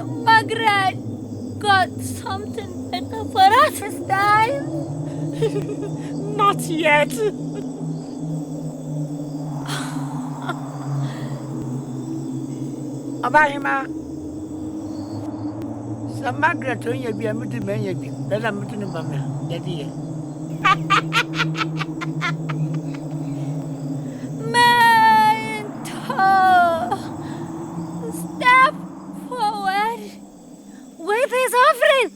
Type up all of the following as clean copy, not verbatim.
Margaret got something better for us this time? Not yet. Abayima. Some Margaret when you be a meeting maybe. That's a meeting in Bamia. Daddy. Mentor, step forward with his offering.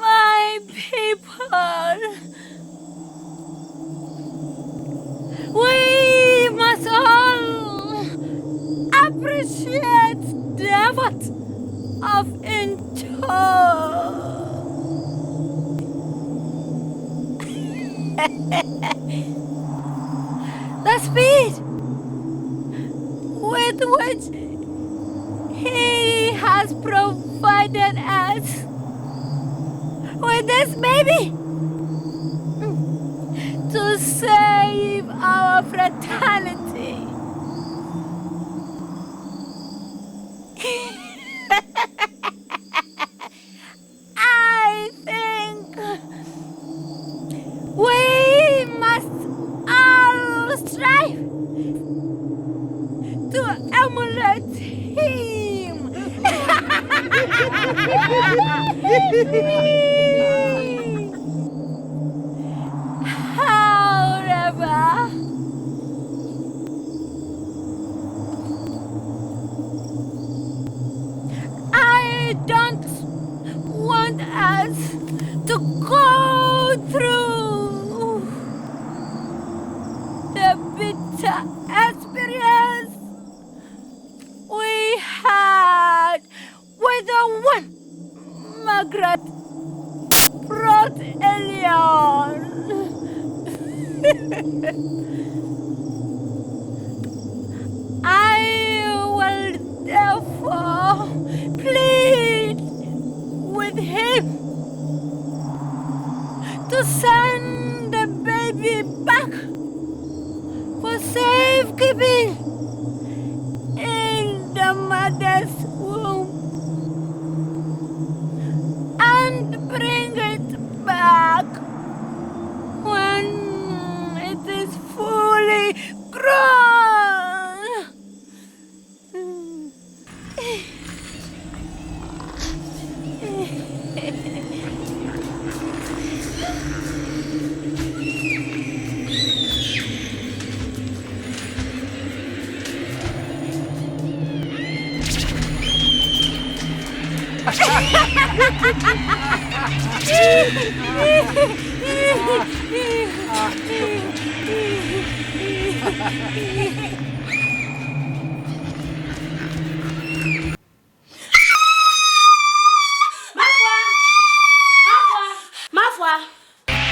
My people, we must all appreciate the effort of the speed with which he has provided us with this baby to save our fraternity. I think we must all strive to emulate him. However, I don't want us to go through the bitter experience we had with the one Margaret brought alien. I will therefore plead with him to send the baby back for safekeeping in the mother's womb and bring it back when it is fully grown.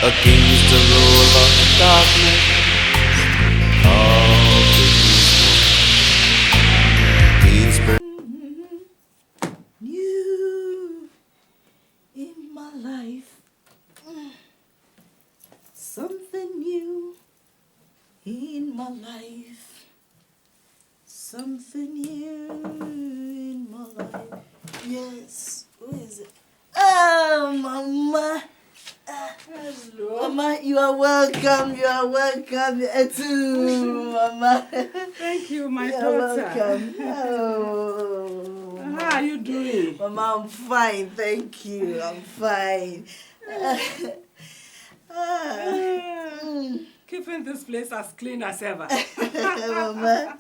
Against the roll of darkness, all New in my life, something new in my life, something new in my life. Yes, who is it? Oh, Mama. Hello. Mama, you are welcome. You are welcome. Etu, Mama. Thank you, my You are daughter. welcome. Oh. How are you doing? Mama, I'm fine. Thank you. I'm fine. Keeping this place as clean as ever. Mama,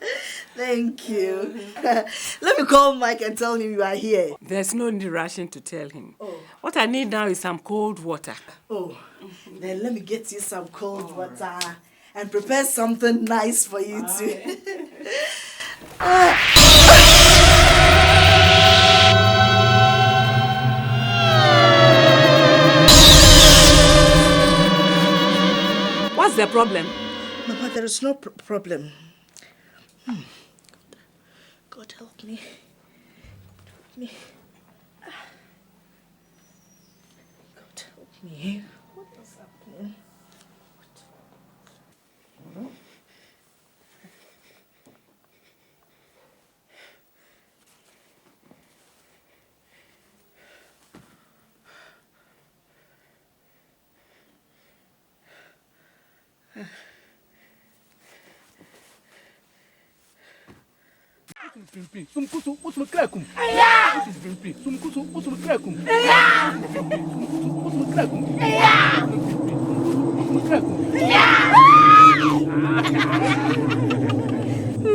thank you. Let me call Mike and tell him you are here. There's no need rushing to tell him. Oh. What I need now is some cold water. Oh, then let me get you some cold water and prepare something nice for you too. What's the problem? Mama, there is no problem. God help me. God help me. What is happening?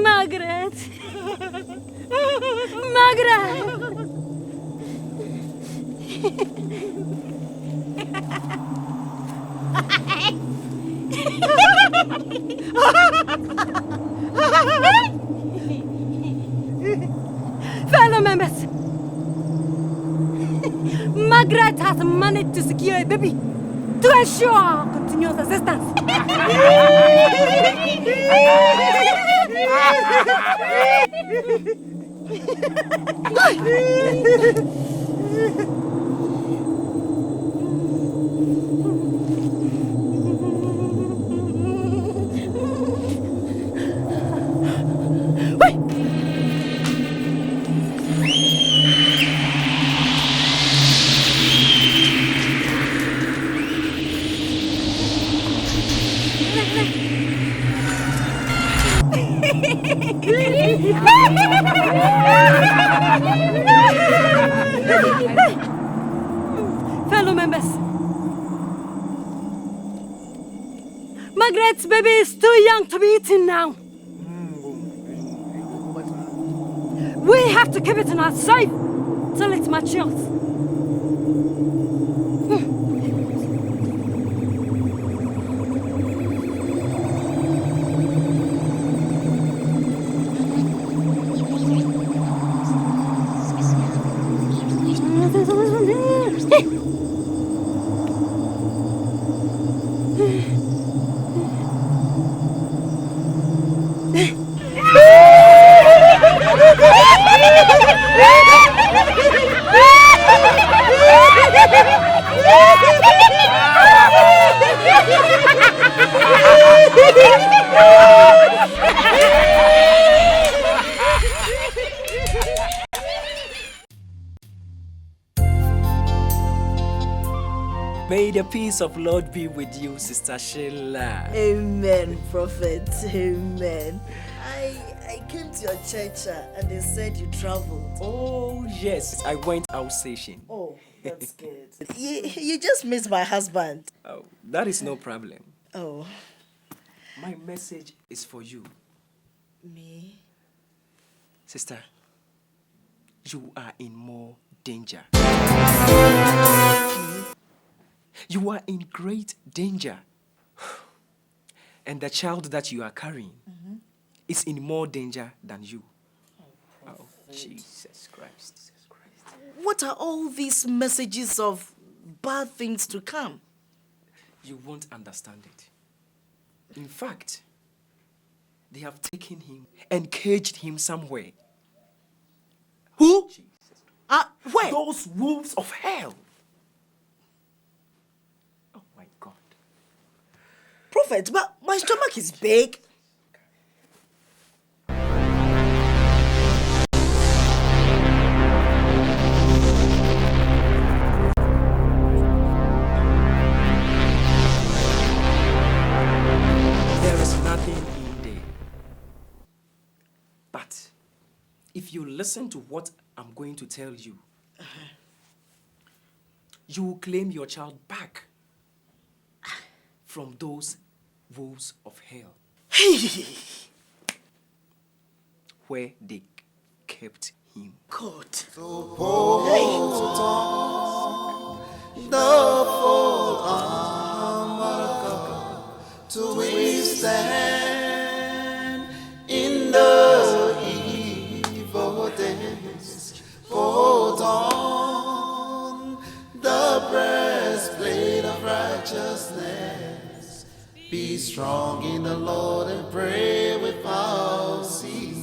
Margaret! Margaret! Fellow members, Margaret has managed to secure a baby to ensure continuous assistance. Fellow members, Margaret's baby is too young to be eaten now. We have to keep it in our sight till it matures. May the peace of Lord be with you, Sister Sheila. Amen, Prophet. Amen. I came to your church and they said you traveled. Oh, yes. I went out station. Oh, that's good. You just missed my husband. Oh, that is no problem. Oh. My message is for you. Me? Sister, you are in more danger. You are in great danger. And the child that you are carrying is in more danger than you. Oh, Jesus Christ. What are all these messages of bad things to come? You won't understand it. In fact, they have taken him and caged him somewhere. Who? Where? Those wolves of hell. Oh my God. Prophet, but my stomach is big. There is nothing in there. But if you listen to what I'm going to tell you, you will claim your child back from those wolves of hell where they kept him. God. righteousness. Be strong in the Lord and pray without ceasing.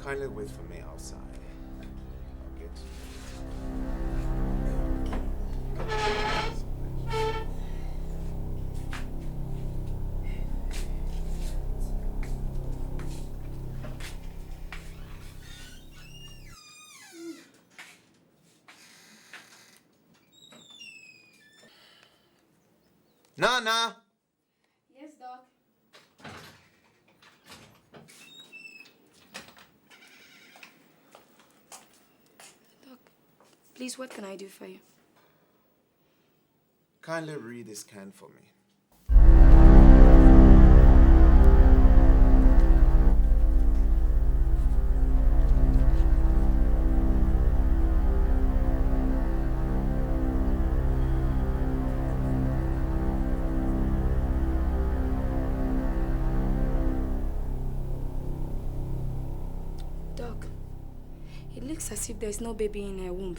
Kindly wait for me outside. I'll get you. Nana! Yes, Doc. Doc, please, what can I do for you? Kindly read this scan for me. Doc, it looks as if there's no baby in her womb.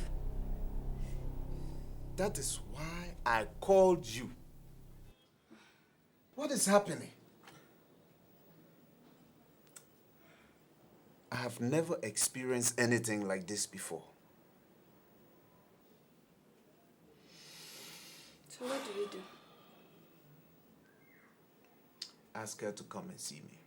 That is why I called you. What is happening? I have never experienced anything like this before. So what do we do? Ask her to come and see me.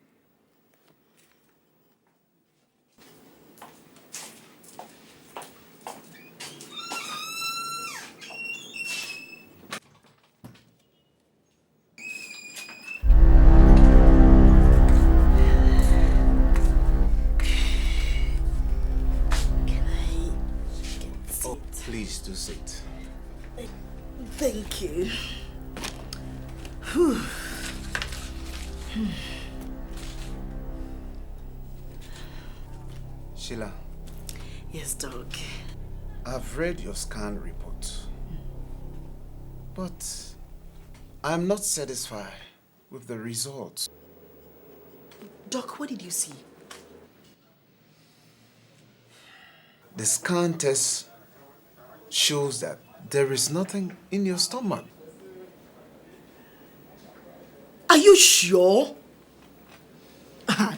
Please do sit. Thank you. Whew. Sheila. Yes, Doc. I've read your scan report. But I'm not satisfied with the results. Doc, what did you see? The scan test shows that there is nothing in your stomach. Are you sure?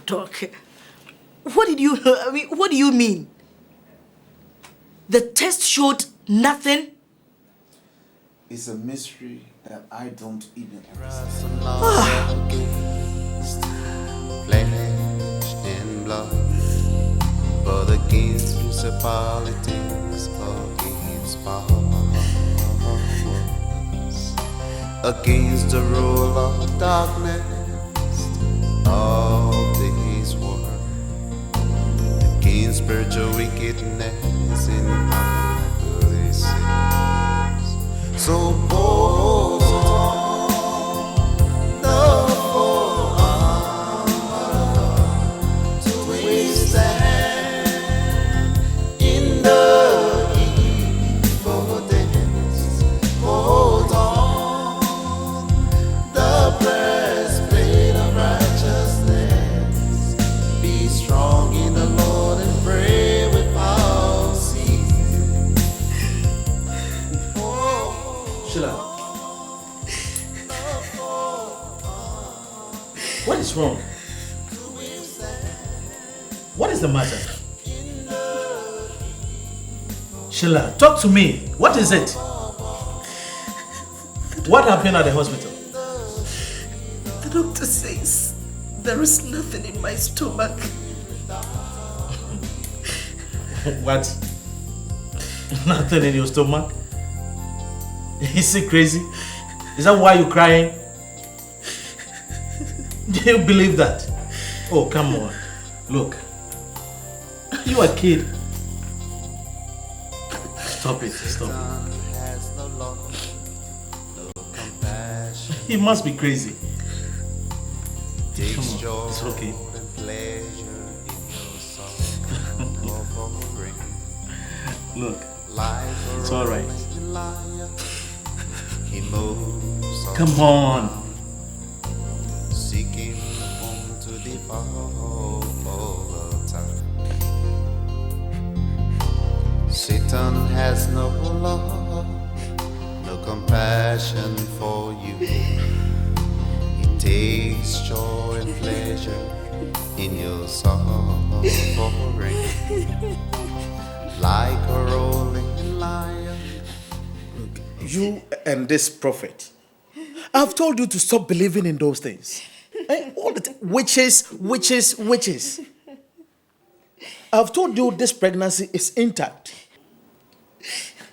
Doc, what do you mean? The test showed nothing? It's a mystery that I don't even Against flesh and blood, but against principalities, against powers, against the rule of darkness of this world, against spiritual wickedness in high places. So hold on, the full armor to withstand in the evil days. Hold on, the breastplate of righteousness. Be strong in the Lord and pray without ceasing. Sheila, what is wrong? What is the matter? Sheila, talk to me. What is it? What happened at the hospital? The doctor says there is nothing in my stomach. What? Nothing in your stomach? Is it crazy? Is that why you're crying? Do you believe that? Oh, come on. Look. You are a kid. Stop it. Stop it. love, no compassion. He must be crazy. Takes Come on, it's okay. joy and pleasure in your suffering. Look, Like it's all right. lion, he moves on, Come on. seeking whom to devour all the time. Satan has no love, no compassion for you. He takes joy and pleasure in your suffering. Like a rolling lion. You and this prophet, I've told you to stop believing in those things. All the witches. I've told you this pregnancy is intact.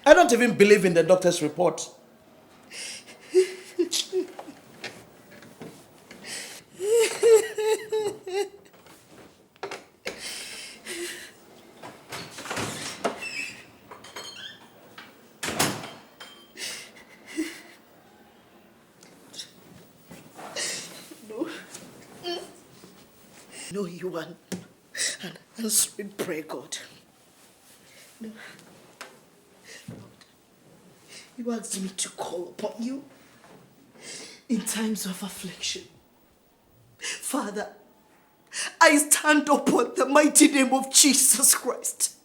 I don't even believe in the doctor's report. No, you are an answering prayer, God. No. You asked me to call upon you in times of affliction. Father, I stand upon the mighty name of Jesus Christ.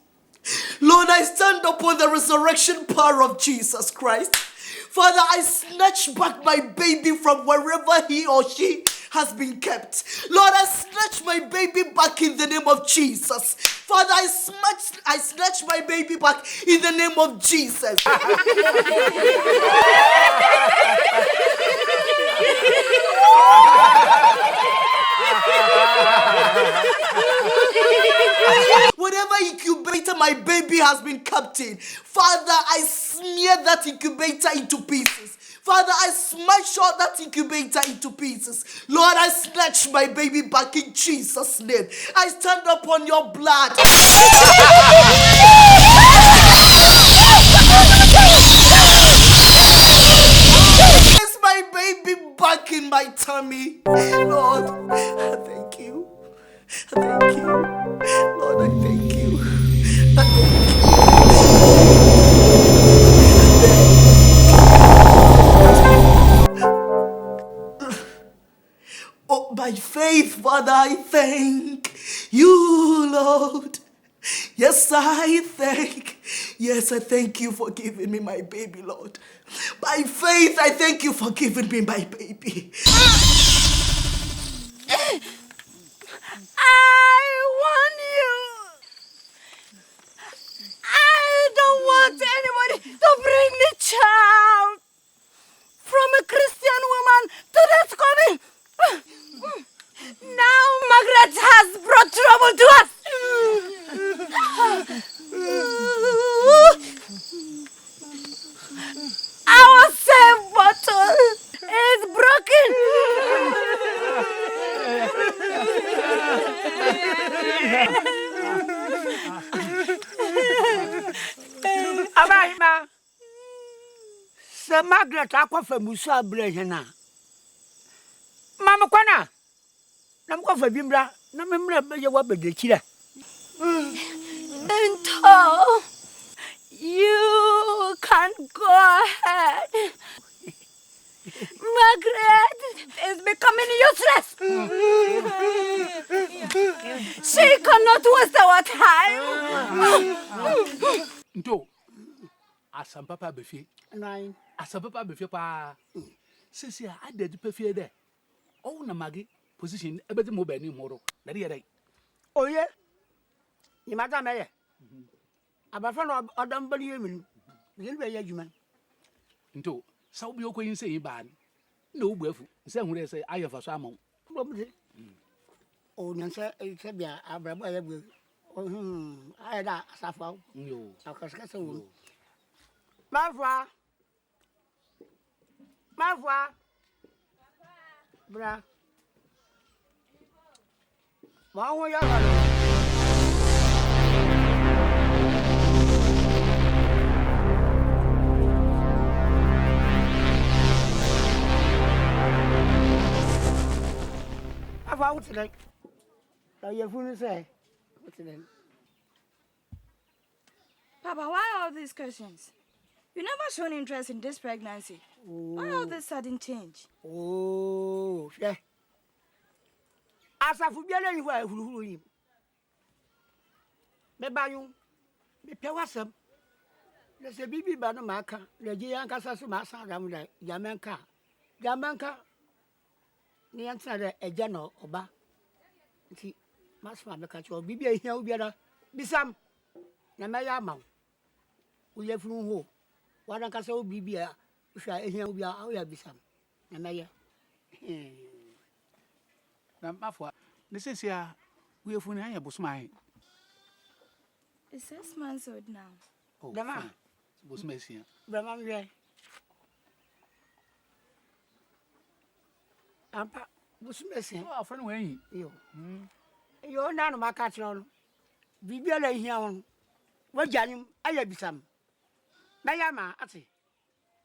Lord, I stand upon the resurrection power of Jesus Christ. Father, I snatch back my baby from wherever he or she has been kept. Lord, I snatch my baby back in the name of Jesus. Father, I snatch my baby back in the name of Jesus. Whatever incubator my baby has been kept in, Father, I smear that incubator into pieces. Father, I smash out that incubator into pieces. Lord, I snatch my baby back in Jesus' name. I stand upon your blood. Place my baby back in my tummy. Lord, I thank you. I thank you. Lord, I thank you. I thank you. Oh, by faith, Father, I thank you, Lord. Yes, I thank you for giving me my baby, Lord. By faith, I thank you for giving me my baby. I want you. I don't want anybody to bring the child from a Christian woman to this coming. Now Margaret has brought trouble to us. Our safe bottle is broken. Abahima. Sir Margaret akwafa musa brehena. Mama kwana. Na mkwafa bimbra na memra beje wa bedekira. Ento, you can go ahead. Margaret is becoming useless. She cannot waste our time. Nto. Asampapa befi. Nine. Asampapa befi pa. Sisi a ade pefie de. Oh na magi position ebedi mo ba ni moro. Na de dey. Oye. Ni madam eye. Abafa no odam bali yeminu. Ni be ye adwuma. Nto. Sa obi okoyin se yiba na obu afu. Se hure se ayefa so amon. Problem. O nyansa se bia abrabo aye bu. Ayada safa. Yo. Akaska se wo. Mafwa. Bra. Ma ho ya ga. Papa, what's it? Now your phone say, what's it? Papa, why all these questions? You never shown interest in this pregnancy. Why all this sudden change? Oh, yeah. As I forget anywhere, who me buy you, me pay what's up. There's a baby banamaka, the Giancasa Massa Ramda, Yamanka, Yamanka, the answer a general oba. See, Master Macacho, Bibi here will be some Namayama. We have no hope. What I can say, Bibi, if I hear we are be some. Namaya. Na mafwa. This is here. We have funny busmai. It's 6 months old now. Oh, Dama. Busmai. Brahman. Ampa, Busmesi. Oh, friend, way. You're none of my catron. Bibi lay here. What Janim, I have some. Mayama, Ati.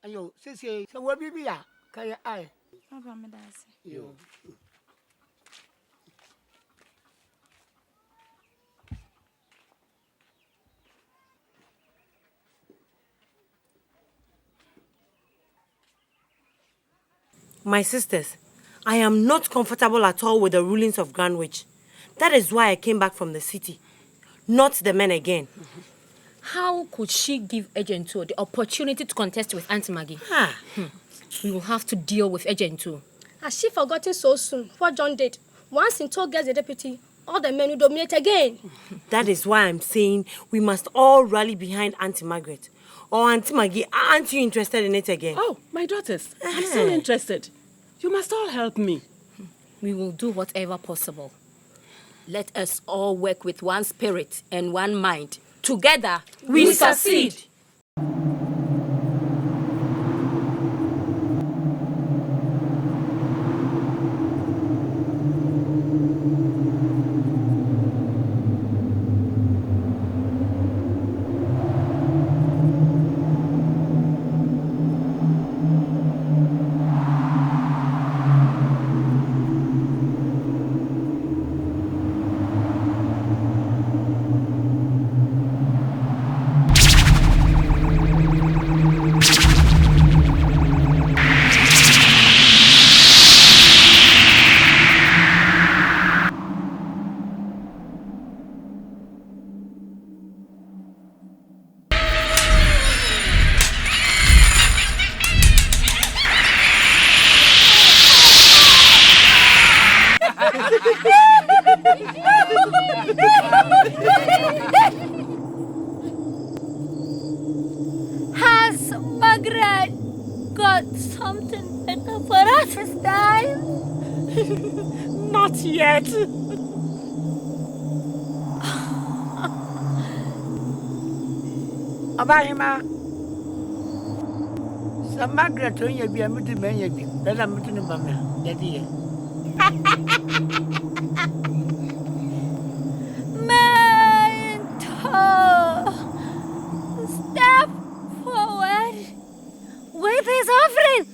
And you say, so what be ya? Can I? Papa, me that's You. My sisters, I am not comfortable at all with the rulings of Greenwich. That is why I came back from the city. Not the men again. How could she give Agent 2 the opportunity to contest with Auntie Maggie? We will have to deal with Agent 2. Has she forgotten so soon what John did? Once Into gets the deputy, all the men will dominate again. That is why I'm saying we must all rally behind Auntie Margaret. Or Auntie Maggie, aren't you interested in it again? Oh, my daughters, I'm so interested. You must all help me. We will do whatever possible. Let us all work with one spirit and one mind. Together, we succeed. Has Margaret got something better for us this time? Not yet. Abahima. Some Margaret, when you be a mutu man, then I'm mutu bamma, daddy. Mentor, step forward with his offering.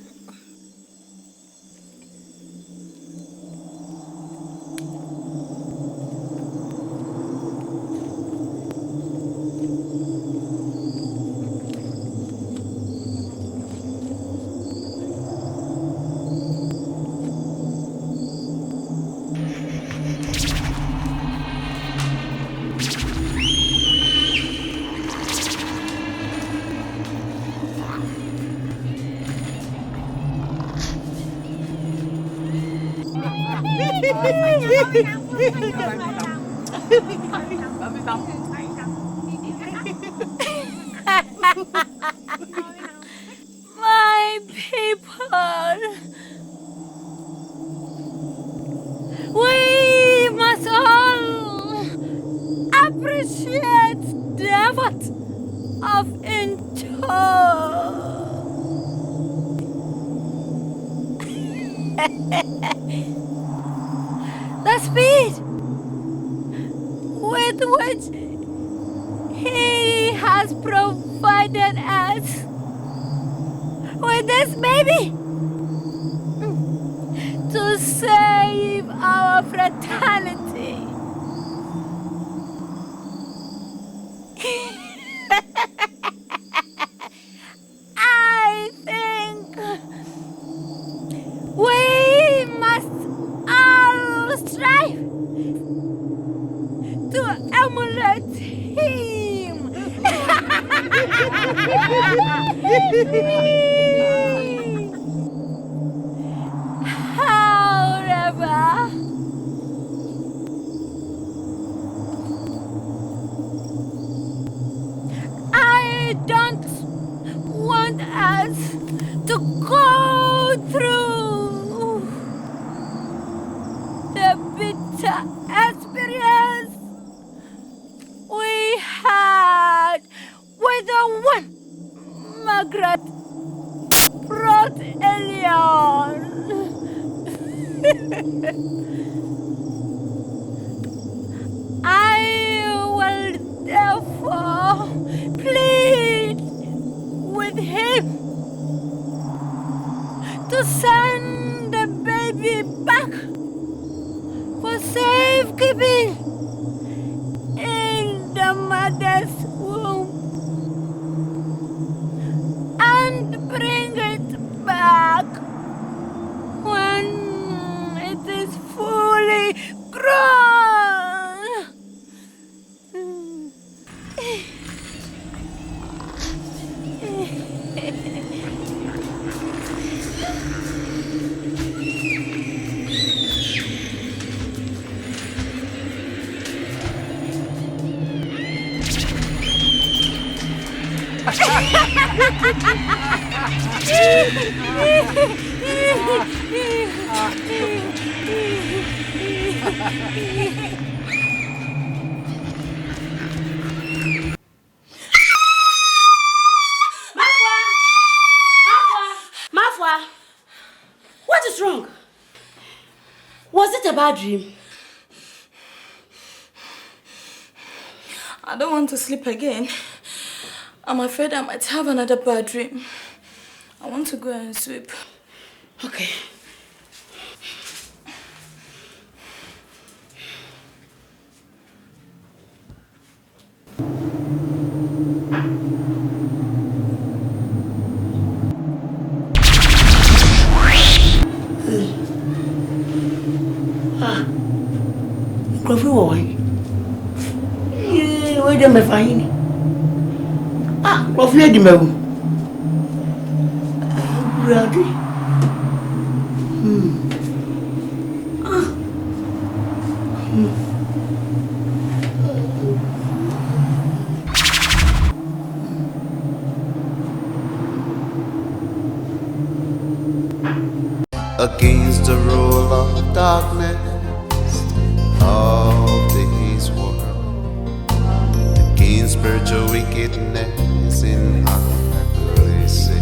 My people, we must all appreciate the effort of the speed with which he has provided us with this baby to save our fraternity. I think we must all strive to emulate him. However, I don't want us to go through the bitter experience we had with the one Margaret brought alien. I will therefore plead with him to send the baby back for safekeeping in the mother's womb and bring it back when it is fully grown. Mafwa, what is wrong? Was it a bad dream? I don't want to sleep again. I'm afraid I might have another bad dream. I want to go and sleep. Okay. Coffee boy. Where do I find? Coffee di mau. Berarti. Against the rule of darkness of this world, against spiritual wickedness in high places.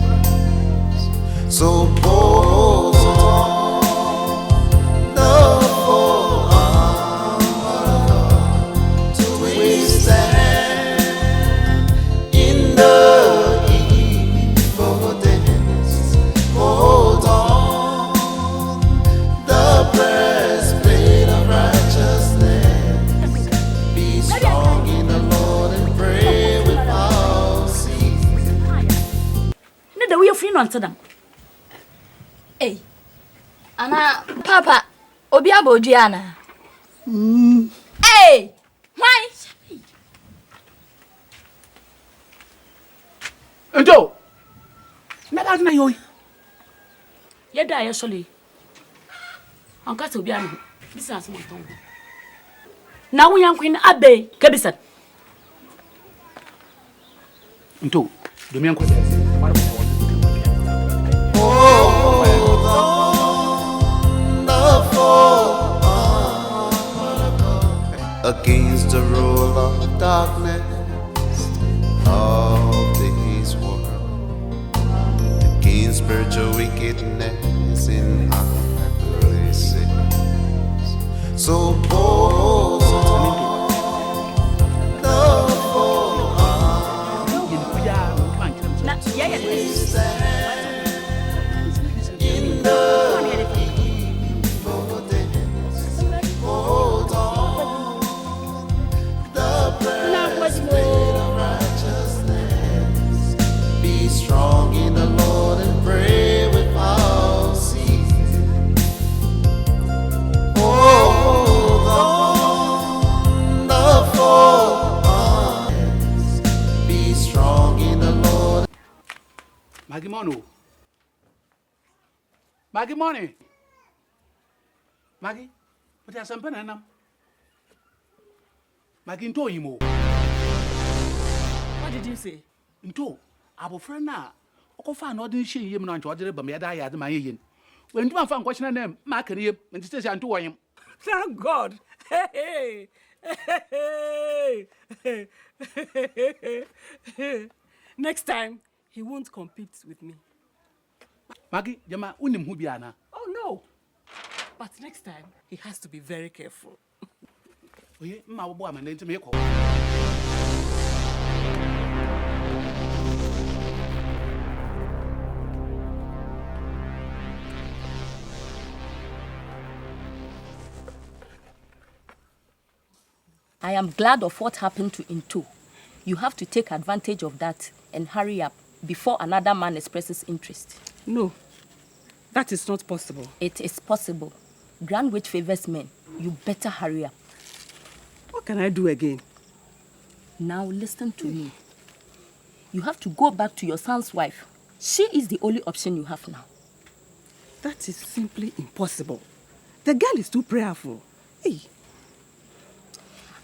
So hold on the full armor to withstand in the evil days. Hold on the breastplate of righteousness. Be strong in the Lord and pray without ceasing. The way of Amsterdam. Hey, Anna, Papa, Obiabo Gianna. Hey, why? Ento, never na yo. You die actually. Uncle Obiano, this is my tongue. Now we are Queen Abbey, Kabisat. Ento, Domian ko. Against the rule of darkness of this world, against spiritual wickedness in high places. So hold on the full armor to stand in the yes, Lord. Be strong in the Lord and pray without ceasing. Be strong in the Lord. Maggie Mono. Maggie Money. Maggie, what has some pen? Maggie into him. What did you say? Into our friend now. Oko fa no din hye yim no ancho odere bam yada ya de man yin. When do man fa question name mark him and say anto him. Thank God. Hey, hey. Next time, he won't compete with me. Maggie, jama unim hu bia na. Oh no. But next time, he has to be very careful. Oye, ma wo bo am na ntime ko. I am glad of what happened to Into. You have to take advantage of that and hurry up before another man expresses interest. No, that is not possible. It is possible. Grand Witch favors men. You better hurry up. What can I do again? Now listen to me. You have to go back to your son's wife. She is the only option you have now. That is simply impossible. The girl is too prayerful. Hey.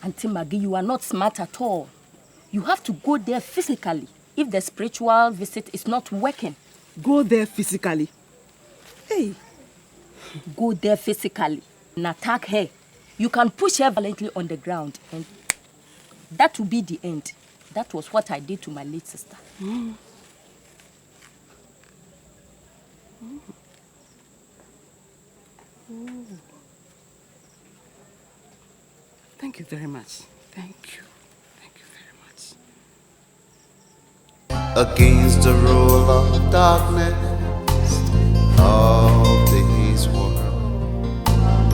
Auntie Maggie, you are not smart at all. You have to go there physically if the spiritual visit is not working. Go there physically? Hey. Go there physically and attack her. You can push her violently on the ground and that will be the end. That was what I did to my late sister. Mm. Oh. Thank you very much. Thank you. Thank you very much. Against the rule of darkness,